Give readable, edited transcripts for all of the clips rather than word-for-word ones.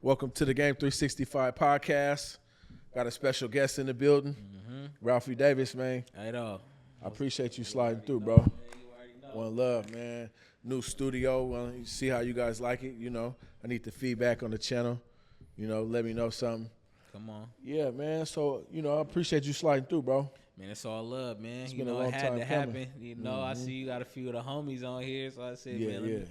Welcome to the Game 365 podcast. Got a special guest in the building, Ralphy Davis, man. Hey, dog. I appreciate you sliding through, bro. One love, man. New studio. Well, see how you guys like it. You know, I need the feedback on the channel. You know, let me know something. Come on. Yeah, man. So, you know, I appreciate you sliding through, bro. Man, it's all love, man. It's you been a know, long it had time to coming. happen. You know, I see you got a few of the homies on here, so I said, Yeah, man,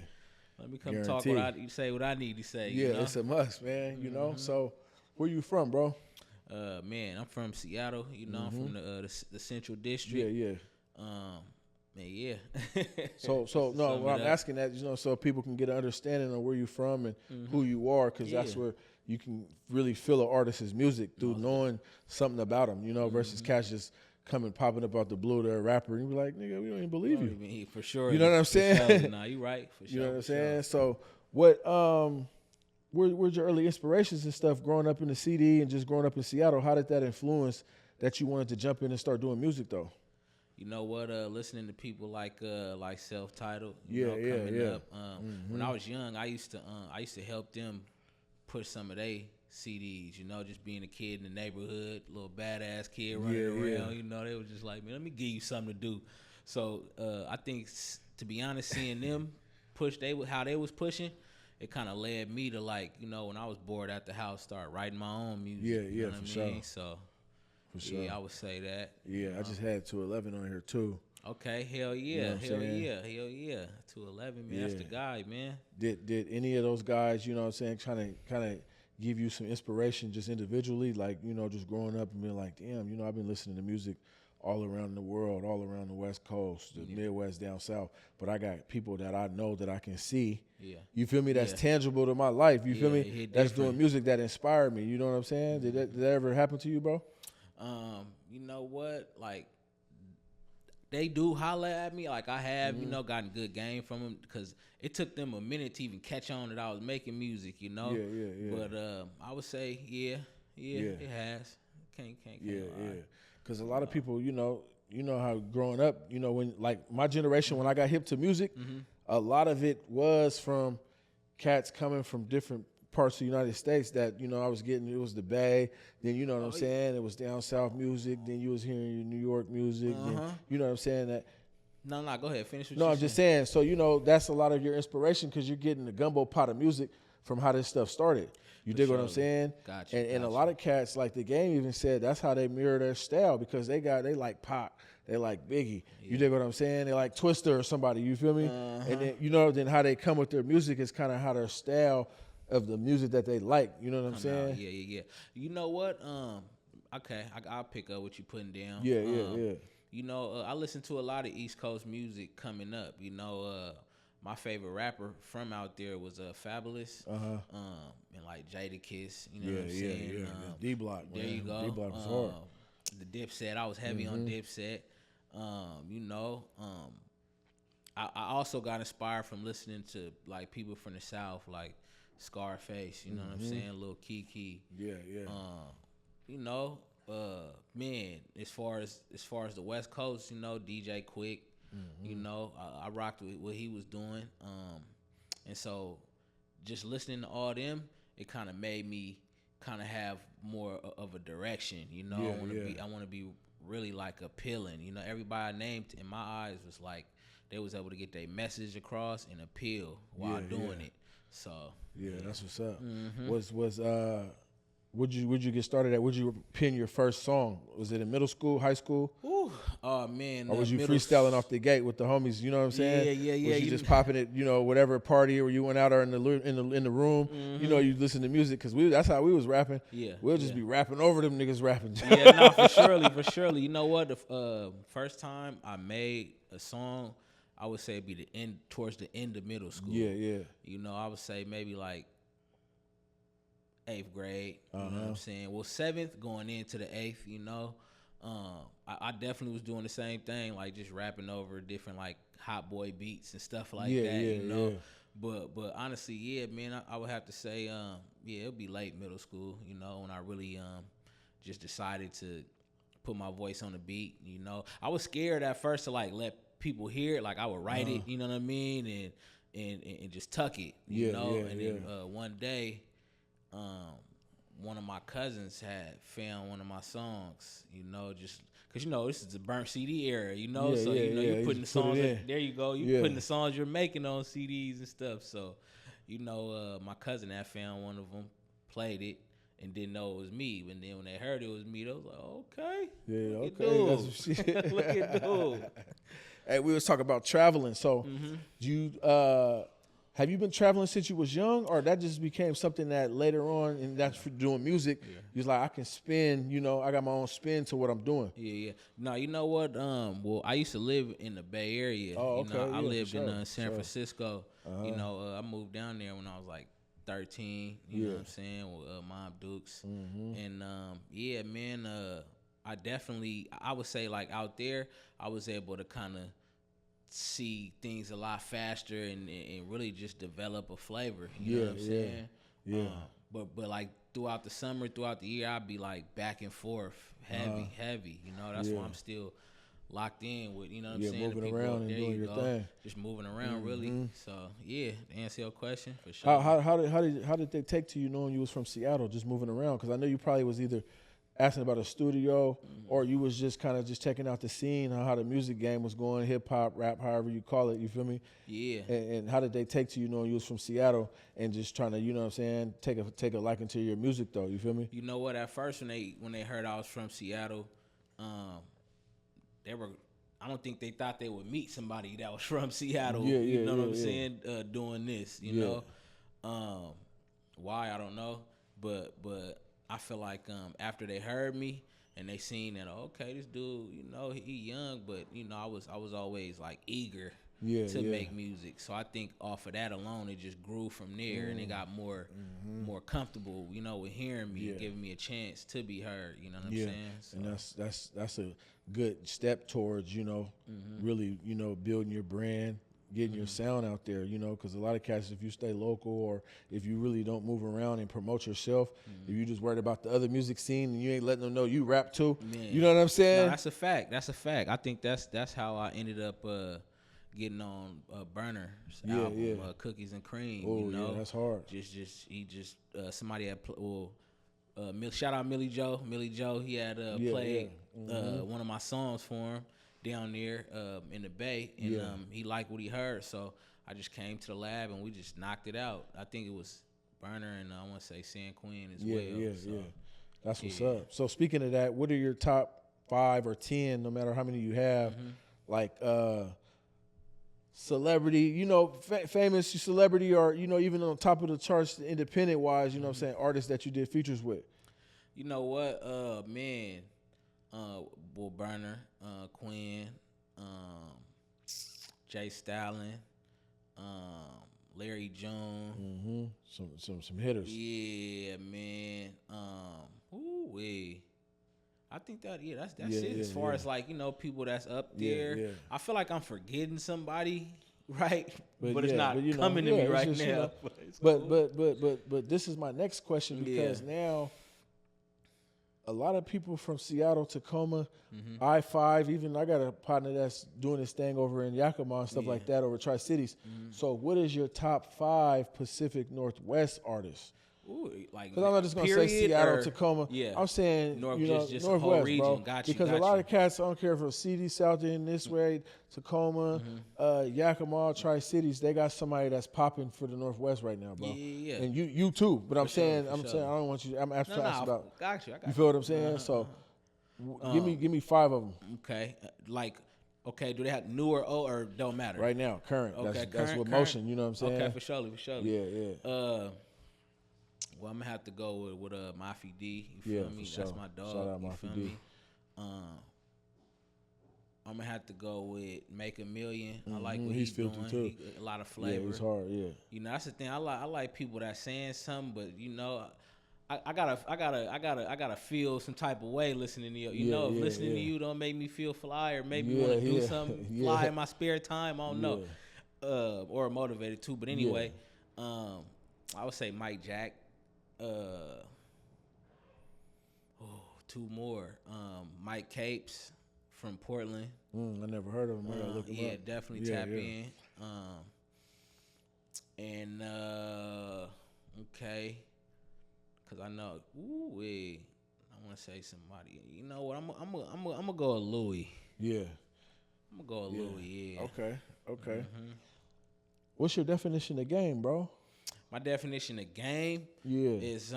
let me come talk Guaranteed. say what I need to say. Yeah, you know? it's a must, man. You know, so where you from, bro? Man, I'm from Seattle. You know, I'm from the Central District. Yeah. Man, yeah. So no, what I'm asking that, you know, so people can get an understanding of where you're from and who you are, because that's where you can really feel an artist's music through knowing something about them, you know, versus cats just coming popping up out the blue to a rapper and you be like, nigga, we don't even believe you. For sure. You know what I'm saying? Sure. Nah, you right. For sure. You know what I'm saying? So what where's your early inspirations and stuff growing up in the CD and just growing up in Seattle? How did that influence that you wanted to jump in and start doing music though? You know what? Listening to people like Self-Titled, Yeah. up. When I was young, I used to help them push some of their CDs. You know, just being a kid in the neighborhood, little badass kid running around. You know, they was just like, man, let me give you something to do. So I think, to be honest, seeing them push how they was pushing, it kind of led me to, like, you know, when I was bored at the house, start writing my own music. You know what I mean? So. For sure. Yeah, I would say that. Yeah, I just had 211 on here too. Okay, hell yeah, hell yeah. 211, man, that's the guy, man. Did any of those guys, you know what I'm saying, kind of give you some inspiration just individually, like, you know, just growing up and being like, damn, you know, I've been listening to music all around the world, all around the West Coast, the Midwest, down South, but I got people that I know that I can see. Yeah. You feel me? That's tangible to my life. You feel me? That's doing music that inspired me. You know what I'm saying? Did that ever happen to you, bro? You know what? Like, they do holler at me. Like, I have, you know, gotten good game from them because it took them a minute to even catch on that I was making music, you know? Yeah. But I would say, it has. Can't lie. Because a lot of people, you know how growing up, you know, when, like, my generation, when I got hip to music, a lot of it was from cats coming from different parts of the United States that, you know, I was getting. It was the Bay, then, you know what I'm saying, it was down South music, then you was hearing your New York music, then, you know what I'm saying, that. No, go ahead, finish what No, I'm just saying, so, you know, that's a lot of your inspiration because you're getting the gumbo pot of music from how this stuff started. You dig what I'm saying? Gotcha. And a lot of cats, like the Game even said, that's how they mirror their style because they like Pac, they like Biggie. You dig what I'm saying? They like Twister or somebody, you feel me? And then, you know, then how they come with their music is kind of how their style of the music that they like, you know what I'm saying? Yeah. You know what? Okay, I'll pick up what you're putting down. Yeah. You know, I listen to a lot of East Coast music coming up. You know, my favorite rapper from out there was Fabulous, and like Jadakiss. You know what I'm saying? Yeah. D-Block, there man. you go. D-Block was hard. The Dipset, I was heavy on Dipset. You know, I also got inspired from listening to, like, people from the South, like Scarface, you know what I'm saying? Lil Kiki. Yeah. You know, man, as far as the West Coast, you know, DJ Quick, you know, I rocked with what he was doing. And so just listening to all them, it kind of made me kind of have more of a direction, you know. I want to be really, like, appealing. You know, everybody I named in my eyes was like they was able to get their message across and appeal while doing it. So that's what's up. Would you get started at? Would you pen your first song? Was it in middle school, high school? Oh man! Or was you freestyling off the gate with the homies? You know what I'm saying? Yeah. Was you just popping it? You know, whatever party or you went out or in the room. You know, you listen to music because that's how we was rapping. Yeah, we'll just be rapping over them niggas rapping. Yeah, no, for surely. You know what? The first time I made a song, I would say it'd be towards the end of middle school. Yeah. You know, I would say maybe like 8th grade. You know what I'm saying? Well, 7th going into the 8th. You know, I definitely was doing the same thing, like just rapping over different, like, hot boy beats and stuff like that. You know. But honestly, yeah, man, I would have to say, it'll be late middle school. You know, when I really just decided to put my voice on the beat. You know, I was scared at first to, like, let people hear it. Like, I would write it, you know what I mean, and just tuck it, you know. And then one day one of my cousins had found one of my songs, just because this is the burnt CD era, so you're putting the songs there you go, putting the songs you're making on CDs and stuff. So my cousin had found one of them, played it, and didn't know it was me. But then when they heard it was me, they was like, okay, look at that's shit. look at dude. Hey, we was talking about traveling. So, you have you been traveling since you was young, or that just became something that later on, and that's for doing music? Yeah. You was like, I can spin. I got my own spin to what I'm doing. Yeah. No, you know what? Well, I used to live in the Bay Area. Oh, okay. I lived in San Francisco. I moved down there when I was like 13. You know what I'm saying? With Mom Dukes. And I would say, like, out there, I was able to kind of see things a lot faster and really just develop a flavor. You know what I'm saying? Yeah. But like throughout the summer, throughout the year, I'd be like back and forth, heavy. That's why I'm still locked in with, what I'm saying? Moving around and doing your thing. Just moving around, really. So to answer your question, for sure. How did they take to you knowing you was from Seattle, just moving around? Because I know you probably was either asking about a studio, or you was just kind of just checking out the scene, how the music game was going, hip hop, rap, however you call it. You feel me? Yeah. And how did they take to you knowing you was from Seattle and just trying to, take a liking to your music though? You feel me? You know what? At first, when they heard I was from Seattle, I don't think they thought they would meet somebody that was from Seattle. You know what I'm saying? Doing this, you know. Why, I don't know, but I feel like after they heard me and they seen that, okay, this dude, he young, but I was always like eager to make music. So I think off of that alone, it just grew from there, and they got more comfortable, with hearing me and giving me a chance to be heard. You know what I'm saying? So. And that's a good step towards really building your brand, getting your sound out there, because a lot of cats, if you stay local or if you really don't move around and promote yourself, if you just worried about the other music scene and you ain't letting them know you rap too, you know what I'm saying? No, that's a fact. I think that's how I ended up getting on Burner's album, Cookies and Cream. Oh, yeah, that's hard. Somebody had shout out Millie Joe. Millie Joe, he had played one of my songs for him down there in the Bay, and he liked what he heard, so I just came to the lab and we just knocked it out. I think it was Burner and I want to say San Quinn as well. Yeah. That's what's up. So speaking of that, what are your top 5 or 10, no matter how many you have, like celebrity, famous celebrity, or even on top of the charts, independent wise, what I'm saying, artists that you did features with? You know what, Will Burner, Quinn, Jay Stalin, Larry June. Some hitters. Yeah, man. I think that's it as far as like, people that's up there. Yeah. I feel like I'm forgetting somebody, right? But it's not coming to me right now. But this is my next question, because now a lot of people from Seattle, Tacoma, I-5, even I got a partner that's doing this thing over in Yakima and stuff like that, over Tri-Cities. So what is your top 5 Pacific Northwest artists? Because I'm not just going to say Seattle, Tacoma. I'm saying just Northwest, whole region. bro. Got you, because a lot of cats, I don't care if it's CD, South in this way, Tacoma, Yakima, Tri-Cities, they got somebody that's popping for the Northwest right now, bro. Yeah. And you too. But I'm saying, I don't want you. I'm asking about. Got you. You feel what I'm saying? So, give me 5 of them. Okay, do they have new or old, or don't matter? Right now, current. Okay, that's with motion. You know what I'm saying? Okay, for sure. Yeah. Well, I'm gonna have to go with Ralphy D. You feel me? For sure. That's my dog. Shout out you Ralphy feel D. me? I'm gonna have to go with Make a Million. I like what he's doing. Too. A lot of flavor. Yeah, he's hard. Yeah. That's the thing. I like people that saying something, but I gotta feel some type of way listening to you. If listening to you don't make me feel fly, or maybe want to do something fly in my spare time, I don't know. Or motivated too. But anyway, I would say Mike Jack. 2 more. Mike Capes from Portland. I never heard of him. I gotta look him up. Definitely tap in. And okay. cause I know, I want to say somebody. You know what? I'm gonna go with Louis. Yeah. I'm gonna go with Louis. Yeah. Okay. Mm-hmm. What's your definition of game, bro? My definition of game is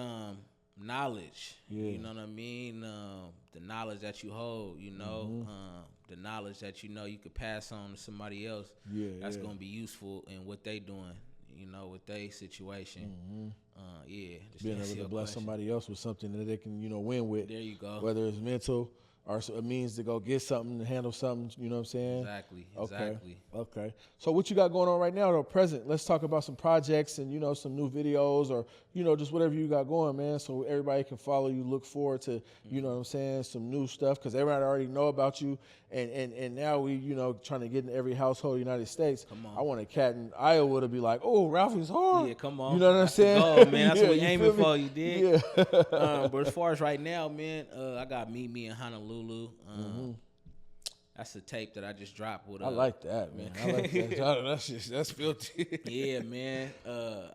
knowledge. Yeah. You know what I mean? The knowledge that you hold, you know, the knowledge that you know you could pass on to somebody else. That's gonna be useful in what they doing, you know, with their situation. Just being able to bless somebody else with something that they can, you know, win with. There you go. Whether it's mental or a means to go get something, to handle something, you know what I'm saying? Exactly. Okay. So what you got going on right now, though, present? Let's talk about some projects and, you know, some new videos or, you know, just whatever you got going, man, so everybody can follow you, look forward to, you know what I'm saying, some new stuff, because everybody already know about you, and now we, you know, trying to get in every household in the United States. Come on. I want a cat in Iowa to be like, oh, Ralphie's hard. Yeah, come on. You know what I'm saying? Goal, man. That's what we aiming for, me? you dig? Yeah. But as far as right now, man, I got Meet Me in Honolulu. That's a tape that I just dropped with. I like that, man. I like that. That's filthy. Yeah, man.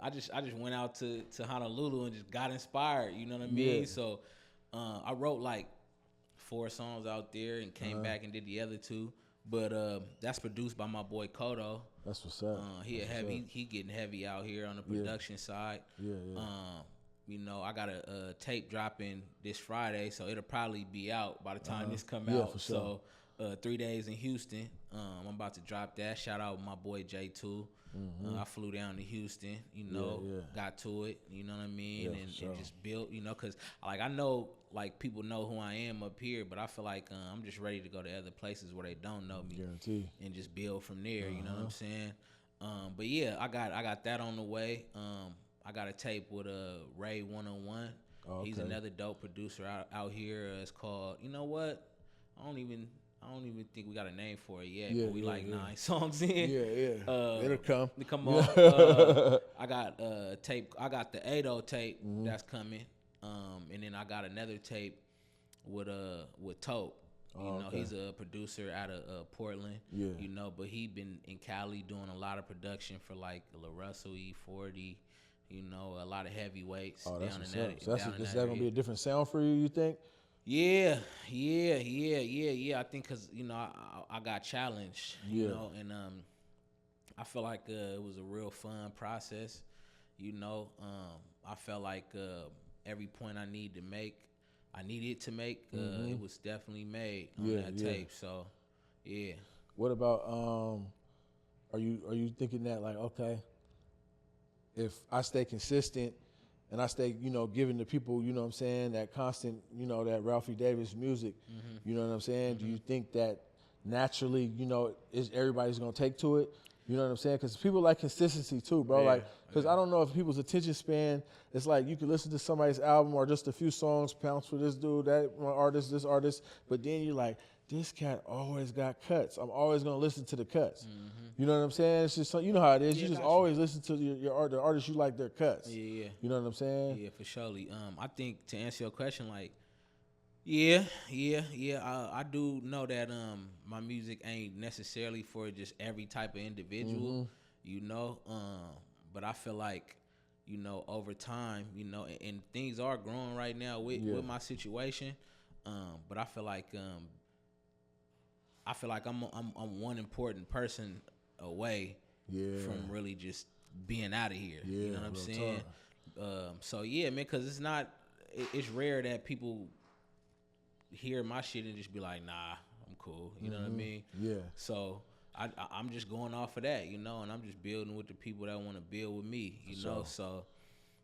I just went out to Honolulu and just got inspired. You know what I mean? Yeah. So I wrote like 4 songs out there and came back and did the other 2. But that's produced by my boy Kodo. That's what's up. He getting heavy out here on the production side. Yeah. You know, I got a tape dropping this Friday, so it'll probably be out by the time this come Yeah, out. for sure. So 3 days in Houston. I'm about to drop that. Shout out my boy J2. I flew down to Houston, you know, got to it, you know what I mean, and just built, you know, because like I know like people know who I am up here, but I feel like I'm just ready to go to other places where they don't know me. Guarantee. And just build from there, you know what I'm saying? But yeah, I got that on the way. I got a tape with Ray 101. Oh, okay. He's another dope producer out here. It's called, you know what? I don't even think we got a name for it yet. But we 9 songs in. It'll come. Come on. I got tape. I got the 80 tape that's coming. And then I got another tape with Tope. You know, he's a producer out of Portland. Yeah. You know, but he been in Cali doing a lot of production for like La Russell E40. You know, a lot of heavyweights down in that. So is that gonna be a different sound for you think? Yeah. I think because, you know, I got challenged, you know, and I feel like it was a real fun process, you know. I felt like every point I needed to make, it was definitely made on that tape. So, yeah. What about are you thinking that like, okay, if I stay consistent and I stay, you know, giving the people, you know what I'm saying, that constant, you know, that Ralphy Davis music, you know what I'm saying? Do you think that naturally, you know, everybody's going to take to it? You know what I'm saying? Because people like consistency too, bro. Yeah, like, because I don't know if people's attention span, it's like you can listen to somebody's album or just a few songs, pounce for this dude, that artist, this artist, but then you're like, this cat always got cuts. I'm always going to listen to the cuts. You know what I'm saying? It's just, you know how it is. You just always listen to the artists you like their cuts. Yeah. You know what I'm saying? Yeah, for surely. I think to answer your question, like, I do know that my music ain't necessarily for just every type of individual, you know. But I feel like, you know, over time, you know, and things are growing right now with my situation. But I feel like I'm one important person away from really just being out of here. You know what I'm saying? So yeah, man, because it's rare that people hear my shit and just be like, nah, I'm cool. You know what I mean? Yeah. So I'm just going off of that, you know, and I'm just building with the people that want to build with me, you know. So,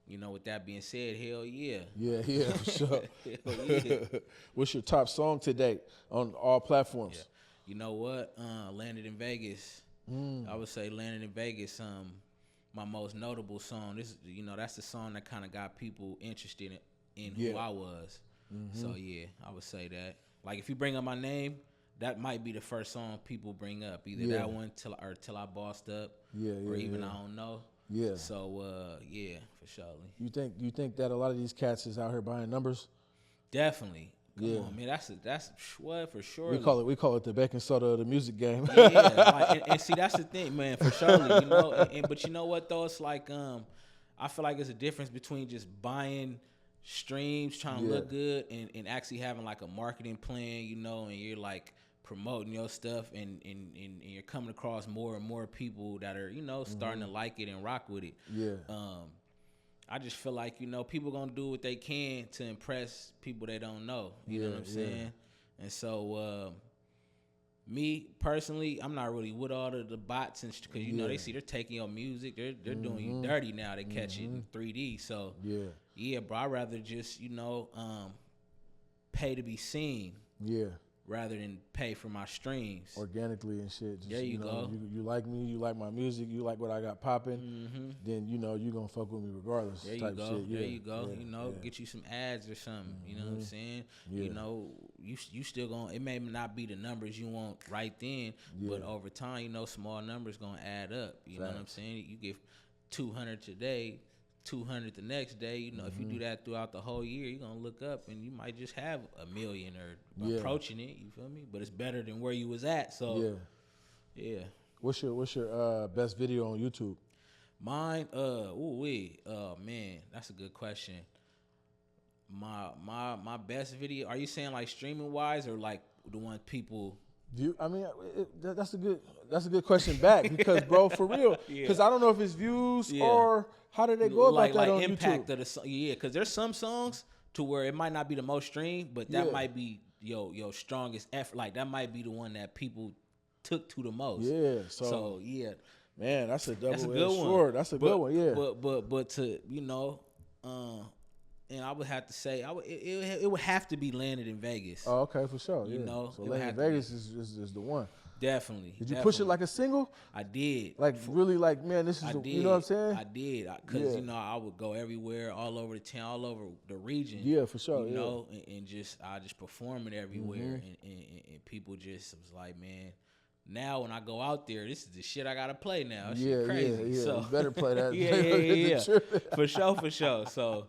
you know, with that being said, hell yeah. Yeah, for sure. What's your top song to date on all platforms? Yeah. You know what? Landed in Vegas. I would say Landed in Vegas, my most notable song. This, you know, that's the song that kind of got people interested in who I was. So yeah, I would say that. Like if you bring up my name, that might be the first song people bring up. Either that one till I bossed up, or even I don't know. Yeah. So yeah, for sure. You think that a lot of these cats is out here buying numbers? Definitely. Come on, man. That's what for sure. We call it the baking soda of the music game. And see, that's the thing, man. For sure, you know. But you know what though? It's like I feel like it's a difference between just buying streams, trying to look good, and actually having like a marketing plan, you know, and you're like promoting your stuff, and you're coming across more and more people that are, you know, starting to like it and rock with it. Yeah. I just feel like, you know, people gonna do what they can to impress people they don't know. You know what I'm saying? And so, me personally, I'm not really with all the bots and because you know they see they're taking your music, they're doing you dirty now. They catch it in 3D. So bro, I'd rather just, you know, pay to be seen. Yeah. Rather than pay for my streams organically and shit. Just, there you go. You like me, you like my music, you like what I got popping. Then you know you gonna fuck with me regardless. There you type go. Shit. There you go. You know, get you some ads or something. You know what I'm saying? You know, you still gonna. It may not be the numbers you want right then, but over time, you know, small numbers gonna add up. You know what I'm saying? You get 200 today. 200 the next day, you know, if you do that throughout the whole year, you're gonna look up and you might just have 1 million or approaching it. You feel me? But it's better than where you was at. So yeah. What's your best video on YouTube? Mine, man, that's a good question. My best video. Are you saying like streaming wise or like the one people? I mean, that's a good question back because, bro, for real, because I don't know if it's views or how did they go about that on impact YouTube? Of the song. Because there's some songs to where it might not be the most streamed, but that might be your strongest effort. Like that might be the one that people took to the most. Yeah. So man, that's a double-edged one. sword. That's a good one. Yeah. But to you know, and I would have to say, it would have to be Landed in Vegas. Oh, okay, for sure. You know, so Landed in Vegas is the one. Definitely. Did you push it like a single? I did. Like really, like man, this is you know what I'm saying? I did, because you know I would go everywhere, all over the town, all over the region. Yeah, for sure. You know, and I just perform it everywhere, and people just was like, man. Now when I go out there, this is the shit I gotta play now. Shit crazy. Yeah. So you better play that. yeah. For sure. So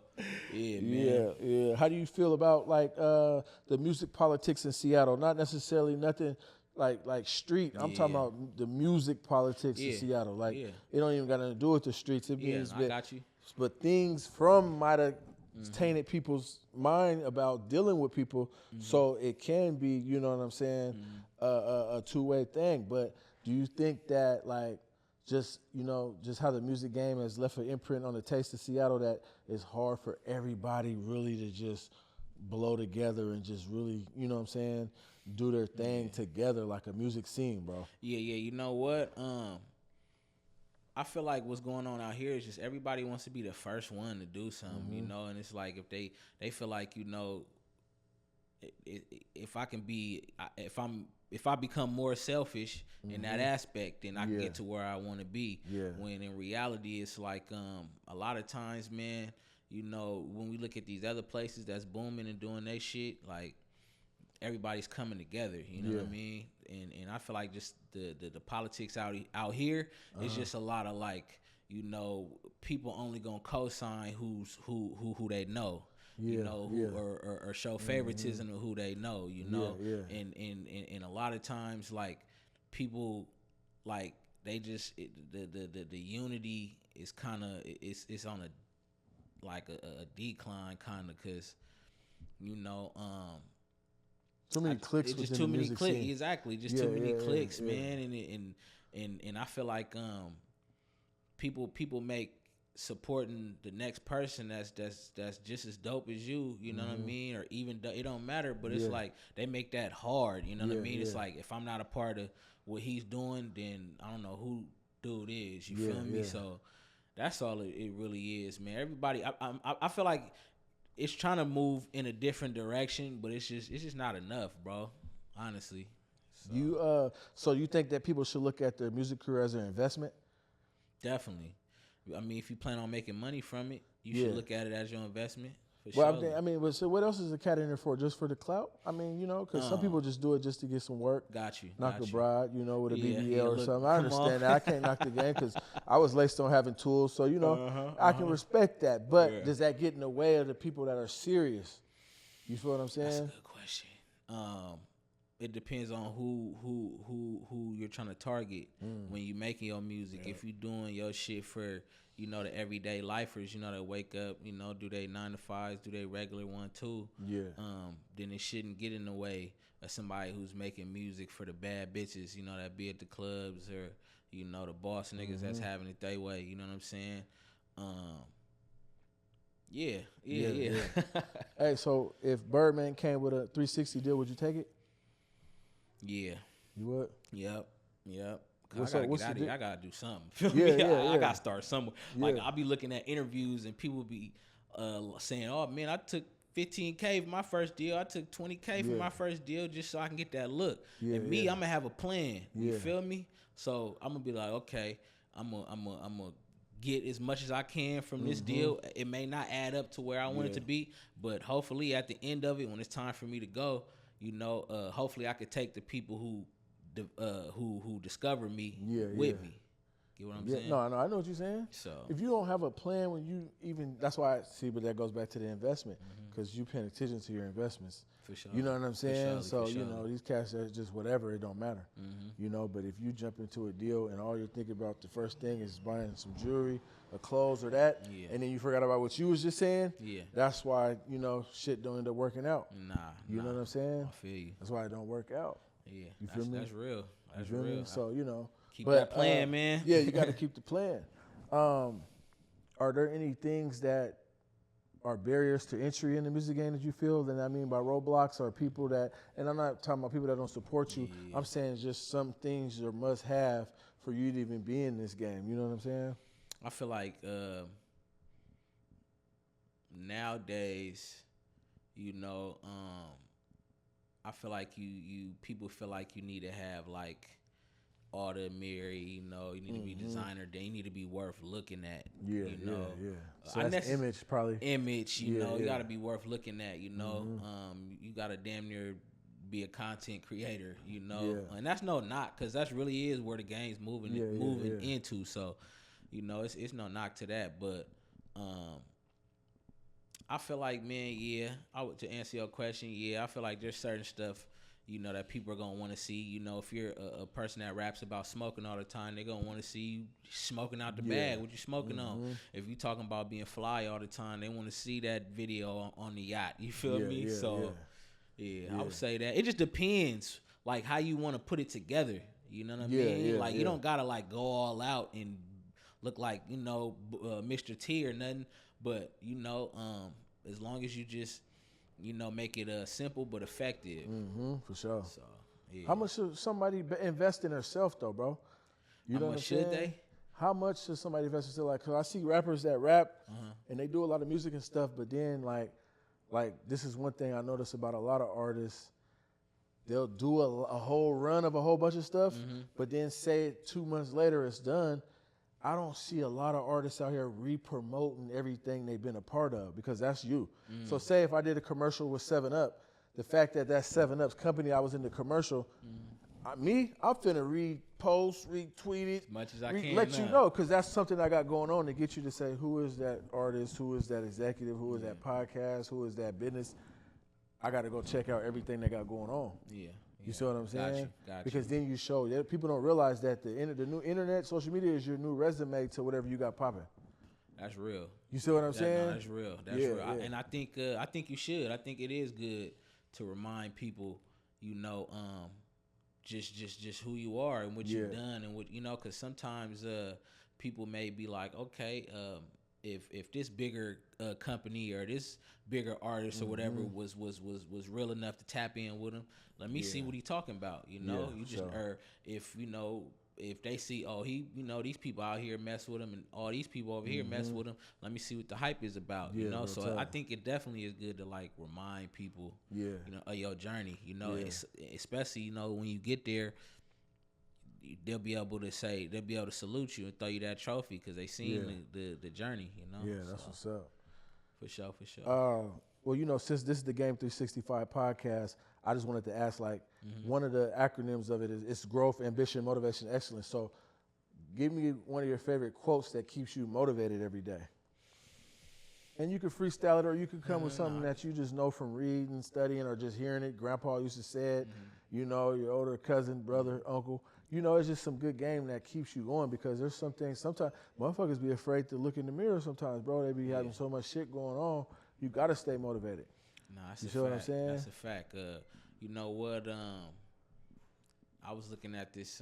man. Yeah. How do you feel about like the music politics in Seattle? Not necessarily nothing like street. I'm talking about the music politics in Seattle. Like it don't even got nothing to do with the streets. It means I got you. But things from might have tainted people's mind about dealing with people, so it can be, you know what I'm saying, a two-way thing. But do you think that like just how the music game has left an imprint on the taste of Seattle that it's hard for everybody really to just blow together and just really, you know what I'm saying, do their thing together like a music scene, bro? Yeah, you know what? I feel like what's going on out here is just everybody wants to be the first one to do something, you know, and it's like if they feel like, you know, if I become more selfish in that aspect, then I can get to where I want to be. Yeah. When in reality, it's like a lot of times, man, you know, when we look at these other places that's booming and doing their shit, like everybody's coming together, you know what I mean? And I feel like just the politics out here is just a lot of like, you know, people only gonna co-sign who they know. You know, or show favoritism to who they know, you know. And a lot of times like people like they just the unity is kind of it's on a decline kind of, cuz you know too many clicks. Just too many clicks. Exactly. Just too many clicks, man. And I feel like people make supporting the next person that's just as dope as you know what I mean, or even it don't matter, but it's like they make that hard, you know what I mean? It's like if I'm not a part of what he's doing, then I don't know who dude is. You feel me? So that's all it really is, man. Everybody, I feel like it's trying to move in a different direction, but it's just not enough, bro. Honestly. So. So you think that people should look at their music career as an investment? Definitely. I mean, if you plan on making money from it, you should look at it as your investment. I mean, so what else is the cat in there for? Just for the clout? I mean, you know, because some people just do it just to get some work. Got you. Knock a bride, you know, with a BBL or something. I understand that. I can't knock the game because I was laced on having tools. So, you know, I can respect that. But does that get in the way of the people that are serious? You feel what I'm saying? That's a good question. it depends on who you're trying to target when you making your music. If you doing your shit for, you know, the everyday lifers, you know, that wake up, you know, do they 9 to 5s, do they regular 1 2, then it shouldn't get in the way of somebody who's making music for the bad bitches, you know, that be at the clubs, or, you know, the boss niggas that's having it their way. You know what I'm saying? Yeah. Hey, so if Birdman came with a 360 deal, would you take it? Yeah. You would? Yep. What's I gotta up? get out of here. I gotta do something. I gotta start somewhere. Like, I'll be looking at interviews and people be saying, "Oh man, I took 15K for my first deal. I took 20K for my first deal just so I can get that look." And me, I'm gonna have a plan. You feel me? So I'm gonna be like, okay, I'm gonna get as much as I can from this deal. It may not add up to where I want it to be, but hopefully at the end of it, when it's time for me to go, you know, hopefully I could take the people who discover me with me. Get what I'm saying? No, I know what you're saying. So if you don't have a plan when you even, that's why I see, but that goes back to the investment, because you paying attention to your investments. For sure. You know what I'm saying? For sure. You know, these cats are just whatever, it don't matter. You know, but if you jump into a deal and all you're thinking about the first thing is buying some jewelry or clothes or that, and then you forgot about what you was just saying, that's why, you know, shit don't end up working out. You know what I'm saying? I feel you. That's why it don't work out. Yeah. You feel me? That's real. That's you feel real. Me? So, you know. Keep that plan, man. Yeah, you got to keep the plan. Are there any things that are barriers to entry in the music game that you feel? That I mean by roadblocks, or people that, and I'm not talking about people that don't support you. I'm saying just some things you must have for you to even be in this game. You know what I'm saying? I feel like nowadays, you know, I feel like you people feel like you need to have like ordinary, you know, you need to be designer, then you need to be worth looking at. You know? So that's image, probably. Image, you know, you got to be worth looking at. You know, you got to damn near be a content creator. You know, and that's no knock, because that's really is where the game's moving into. So, you know, it's no knock to that, but I feel like, man, to answer your question, I feel like there's certain stuff, you know, that people are going to want to see. You know, if you're a person that raps about smoking all the time, they're going to want to see you smoking out the bag. What you smoking on? If you talking about being fly all the time, they want to see that video on the yacht. You feel me? I would say that. It just depends, like, how you want to put it together. You know what I mean? Like, you don't got to, like, go all out and look like, you know, Mr. T or nothing. But, you know, as long as you just, you know, make it simple but effective. For sure. So, How much should somebody invest in herself, though, bro? You know what I'm saying? Should they? How much should somebody invest in themselves? Like, cause I see rappers that rap and they do a lot of music and stuff, but then like this is one thing I notice about a lot of artists. They'll do a whole run of a whole bunch of stuff, but then say 2 months later it's done. I don't see a lot of artists out here re-promoting everything they've been a part of, because that's you. So say if I did a commercial with 7-Up, the fact that that's 7-Up's company I was in the commercial, I'm finna repost, retweet it, as much as I can. Let you know, because that's something I got going on to get you to say, who is that artist, who is that executive, who is that podcast, who is that business. I got to go check out everything they got going on. You see what I'm saying? Got because then you show. People don't realize that the new internet, social media is your new resume to whatever you got popping. That's real. You see what I'm saying? No, that's real. That's real. And I think you should. I think it is good to remind people, you know, just who you are and what you've done and what, you know, because sometimes people may be like, okay, if this bigger company or this bigger artist or whatever was real enough to tap in with him, let me see what he talking about. You know, or if, you know, if they see, oh, he, you know, these people out here mess with him and all these people over here mess with him, let me see what the hype is about. You know, so I think it definitely is good to like remind people, you know, of your journey. You know, especially, you know, when you get there, they'll be able to salute you and throw you that trophy because they seen the journey, you know. Yeah, that's what's up. For sure. Well, you know, since this is the Game 365 podcast, I just wanted to ask, like, one of the acronyms of it is it's growth, ambition, motivation, excellence. So give me one of your favorite quotes that keeps you motivated every day. And you can freestyle it, or you can come with something that you just know from reading, studying, or just hearing it. Grandpa used to say it. you know, your older cousin, brother, uncle. You know, it's just some good game that keeps you going because there's some things, sometimes motherfuckers be afraid to look in the mirror sometimes, bro. They be having so much shit going on. You got to stay motivated. Nah, that's you a see fact. what I'm saying? That's a fact. You know what? I was looking at this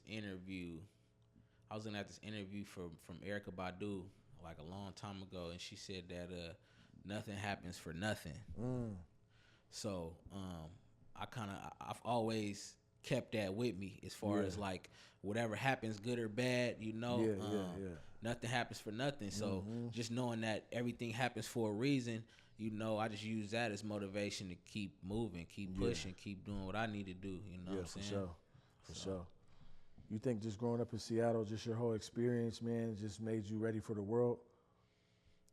interview. I was looking at this interview from Erykah Badu like a long time ago, and she said that nothing happens for nothing. So I've always kept that with me as far as like whatever happens, good or bad, you know, nothing happens for nothing. So just knowing that everything happens for a reason, you know, I just use that as motivation to keep moving, keep pushing, keep doing what I need to do. You know what I'm saying? For sure. You think just growing up in Seattle, just your whole experience, man, just made you ready for the world?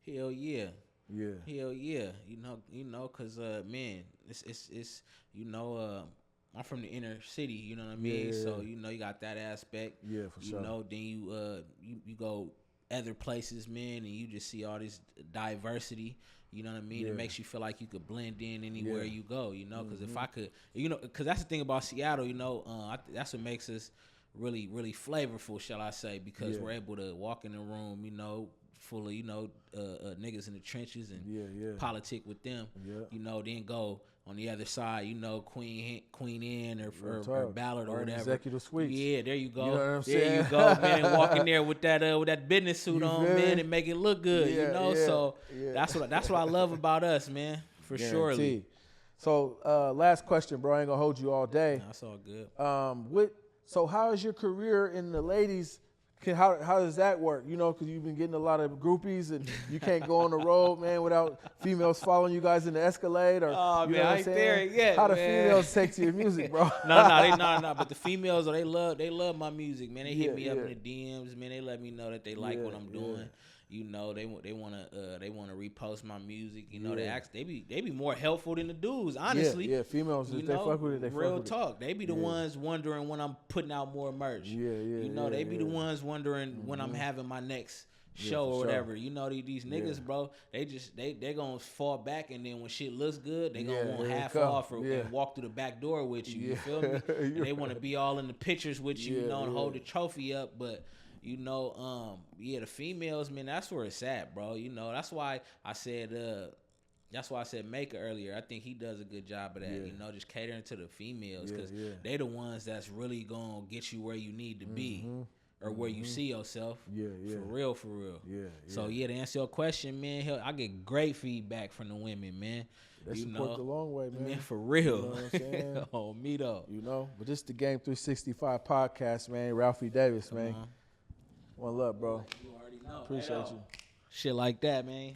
Hell yeah. Yeah. Hell yeah. You know, cause man, it's you know, I'm from the inner city, you know what I mean? Yeah. So, you know, you got that aspect. Yeah, for sure. You know, then you go other places, man, and you just see all this diversity, you know what I mean? It makes you feel like you could blend in anywhere you go, you know? Because if I could, you know, because that's the thing about Seattle, you know, that's what makes us really, really flavorful, shall I say, because we're able to walk in the room, you know, full of, you know, niggas in the trenches and politic with them, you know, then go on the other side, you know, Queen Inn or Ballard or whatever. Executive Suites. Yeah, there you go. You know what I'm there saying? you go, man. And walk in there with that business suit on, man, and make it look good, you know. So that's what I love about us, man, for surely. So last question, bro. I ain't gonna hold you all day. That's all good. So how is your career in the ladies? How does that work? You know, because you've been getting a lot of groupies, and you can't go on the road, man, without females following you guys in the Escalade. Or you know I ain't there yet. How do man. females take to your music, bro? No. But the females, they love my music, man. They hit me up in the DMs, man. They let me know that they like what I'm doing. You know, they wanna repost my music. You know, they be more helpful than the dudes, honestly. Yeah, females, if they fuck with it, they fuck with it. Real talk. They be the ones wondering when I'm putting out more merch. You know, they be the ones wondering when I'm having my next show or whatever. You know, these niggas, bro, they gonna fall back, and then when shit looks good, they gonna want half off and walk through the back door with you. You feel me? And they want to be all in the pictures with you, you know, and hold the trophy up, but. You know, the females, man, that's where it's at, bro. You know, that's why I said Maker earlier. I think he does a good job of that, you know, just catering to the females, because they the ones that's really gonna get you where you need to be or where you see yourself. For real. So, to answer your question, man, I get great feedback from the women, man. They support the long way, man. For real. You know what I'm saying? On me, though. You know, but this is the Game 365 podcast, man. Ralphy Davis, man. One love, bro. You already know. Appreciate you. Shit like that, man.